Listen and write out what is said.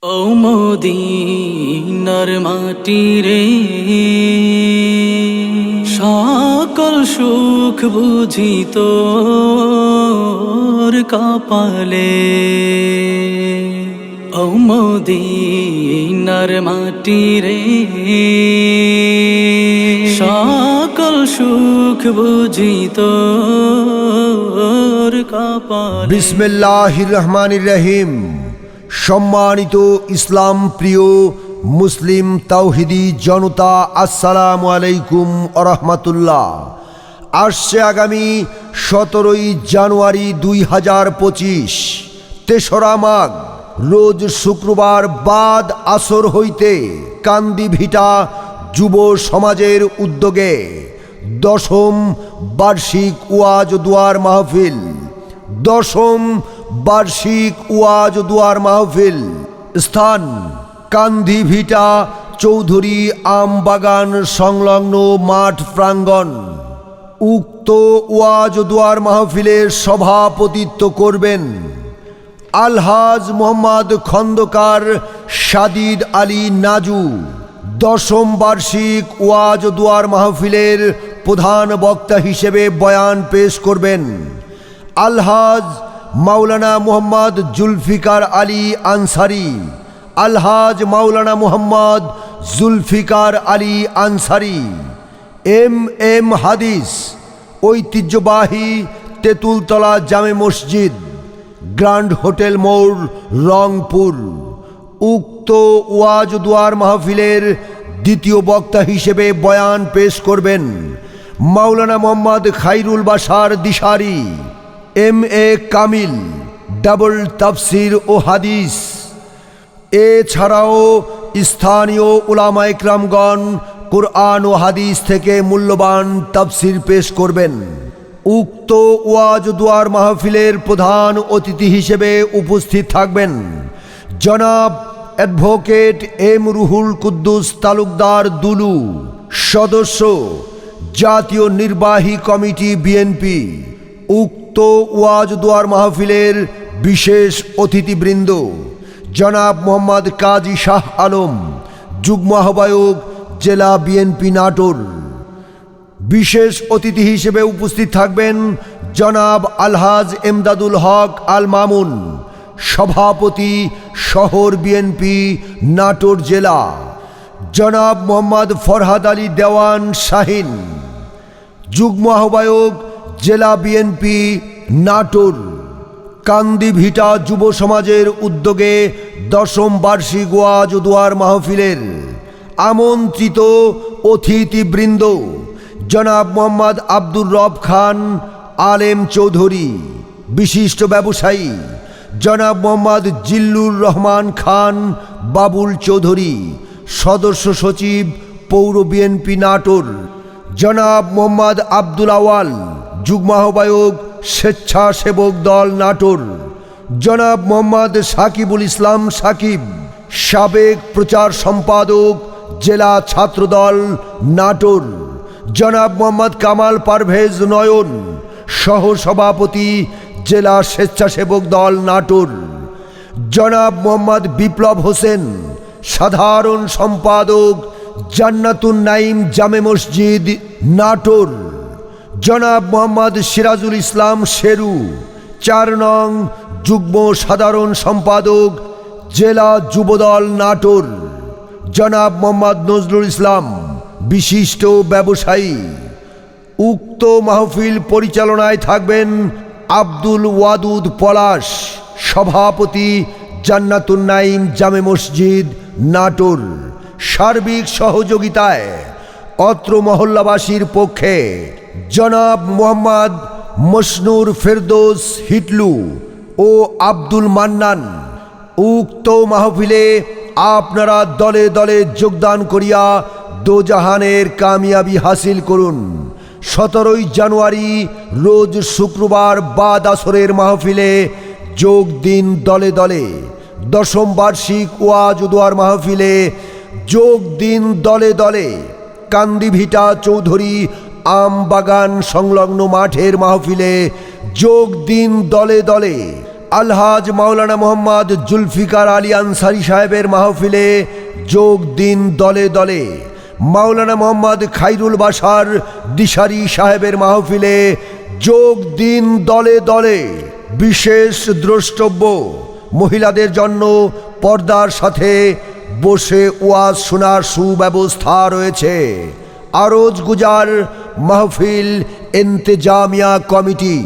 ও মদিনার মাটি রে, সকল সুখ বুঝি তোর কপালে। ও মদিনার মাটি রে, সকল সুখ বুঝি তোর কপালে। বিসমিল্লাহির রহমানির রহিম। সম্মানিত ইসলাম প্রিয় মুসলিম তাওহিদি জনতা, আসসালামু আলাইকুম ওয়া রাহমাতুল্লাহ। আসছে আগামী 17ই জানুয়ারি 2025, তেসরা মাঘ, রোজ শুক্রবার বাদ আসর হইতে কান্দিভিটা যুব সমাজের উদ্যোগে 10ম বার্ষিক ওয়াজ দুয়ার মাহফিল, 10ম বার্ষিক ওয়াজ দুয়ার মাহফিল। স্থান কান্দিভিটা চৌধুরী আমবাগান সংলগ্ন মাঠ প্রাঙ্গণ। উক্ত ওয়াজ দুয়ার মাহফিলের সভাপতিত্ব করবেন আলহাজ মোহাম্মদ খন্দকার সাদিদ আলী নাজু। 10ম বার্ষিক ওয়াজ দুয়ার মাহফিলের প্রধান বক্তা হিসেবে বয়ান পেশ করবেন আলহাজ মাওলানা মোহাম্মদ জুলফিকার আলী আনসারি। আলহাজ মাওলানা মোহাম্মদ জুলফিকার আলী আনসারি এম হাদিস, ঐতিহ্যবাহী তেঁতুলতলা জামে মসজিদ, গ্র্যান্ড হোটেল মোড়, রংপুর। উক্ত ওয়াজ দুয়ার মাহফিলের দ্বিতীয় বক্তা হিসেবে বয়ান পেশ করবেন মাওলানা মোহাম্মদ খাইরুল বাশার দিশারি, MA কামিল, ডাবল তাফসির ও হাদিস। এছাড়াও স্থানীয় উলামা ইকরামগণ কুরআন ও হাদিস থেকে মূল্যবান তাফসির পেশ করবেন। উক্ত ওয়াজ দুয়ার মাহফিলের প্রধান অতিথি হিসেবে উপস্থিত থাকবেন জনাব অ্যাডভোকেট M রুহুল কুদ্দুস তালুকদার দুলু, সদস্য জাতীয় নির্বাহী কমিটি বিএনপি। উক্ত ওয়াজ দুয়ার মাহফিলের বিশেষ অতিথিবৃন্দ জনাব মোহাম্মদ কাজী শাহ আলম, যুগ্ম আহ্বায়ক, জেলা বিএনপি নাটোর। বিশেষ অতিথি হিসেবে উপস্থিত থাকবেন জনাব আলহাজ এমদাদুল হক আল মামুন, সভাপতি, শহর বিএনপি নাটোর জেলা। জনাব মোহাম্মদ ফরহাদ আলী দেওয়ান শাহিন, যুগ্ম আহ্বায়ক, জেলা বিএনপি নাটোর। কান্দিভিটা যুব সমাজের উদ্যোগে 10ম বার্ষিক ওয়াজ দুয়ার মাহফিলের আমন্ত্রিত অতিথিবৃন্দ জনাব মোহাম্মদ আব্দুর রব খান আলেম চৌধুরী, বিশিষ্ট ব্যবসায়ী জনাব মোহাম্মদ জিল্লুর রহমান খান বাবুল চৌধুরী, সদস্য সচিব, পৌর বিএনপি নাটোর। জনাব মোহাম্মদ আব্দুল আওয়াল, যুগ্ম আহ্বায়ক, স্বেচ্ছাসেবক দল নাটোর। জনাব মোহাম্মদ সাকিবুল ইসলাম সাকিব, সাবেক প্রচার সম্পাদক, জেলা ছাত্রদল নাটোর। জনাব মোহাম্মদ কামাল পারভেজ নয়ন, সহ সভাপতি, জেলা স্বেচ্ছাসেবক দল নাটোর। জনাব মোহাম্মদ বিপ্লব হোসেন, সাধারণ সম্পাদক, জান্নাতুন নাইম জামে মসজিদ নাটোর। জনাব মোহাম্মদ সিরাজুল ইসলাম শেরু, 4 নং যুগ্ম সাধারণ সম্পাদক, জেলা যুবদল নাটোর। জনাব মোহাম্মদ নজরুল ইসলাম, বিশিষ্ট ব্যবসায়ী। উক্ত মাহফিল পরিচালনায় থাকবেন আব্দুল ওয়াদুদ পলাশ, সভাপতি, জান্নাতুন নাইম জামে মসজিদ নাটোর। সার্বিক সহযোগিতায় অত্র মহল্লাবাসীর পক্ষে জনাব মোহাম্মদ মশনুর ফেরদৌস হিটলু ও আব্দুল মান্নান। উক্ত মাহফিলে আপনারা দলে দলে যোগদান করিয়া দোজাহানের কামিয়াবি হাসিল করুন। 17ই জানুয়ারি রোজ শুক্রবার বাদ আসরের মাহফিলে যোগ দিন দলে দলে। 10ম বার্ষিক ওয়াজ দুয়ার মাহফিলে যোগ দিন দলে দলে। কান্দিভিটা চৌধুরী আমবাগান সংলগ্ন মাঠের মাহফিলে যোগ দিন দলে দলে। আলহাজ মাওলানা মোহাম্মদ জুলফিকার আলী আনসারী সাহেবের মাহফিলে যোগ দিন দলে দলে। মাওলানা মোহাম্মদ খাইরুল বাশার দিশারি সাহেবের মাহফিলে যোগ দিন দলে দলে। বিশেষ দ্রষ্টব্য, মহিলাদের জন্য পর্দার সাথে বসে ওয়াজ শোনার সুব্যবস্থা রয়েছে। আরজ গুজার মাহফিল ইন্তেজামিয়া কমিটি।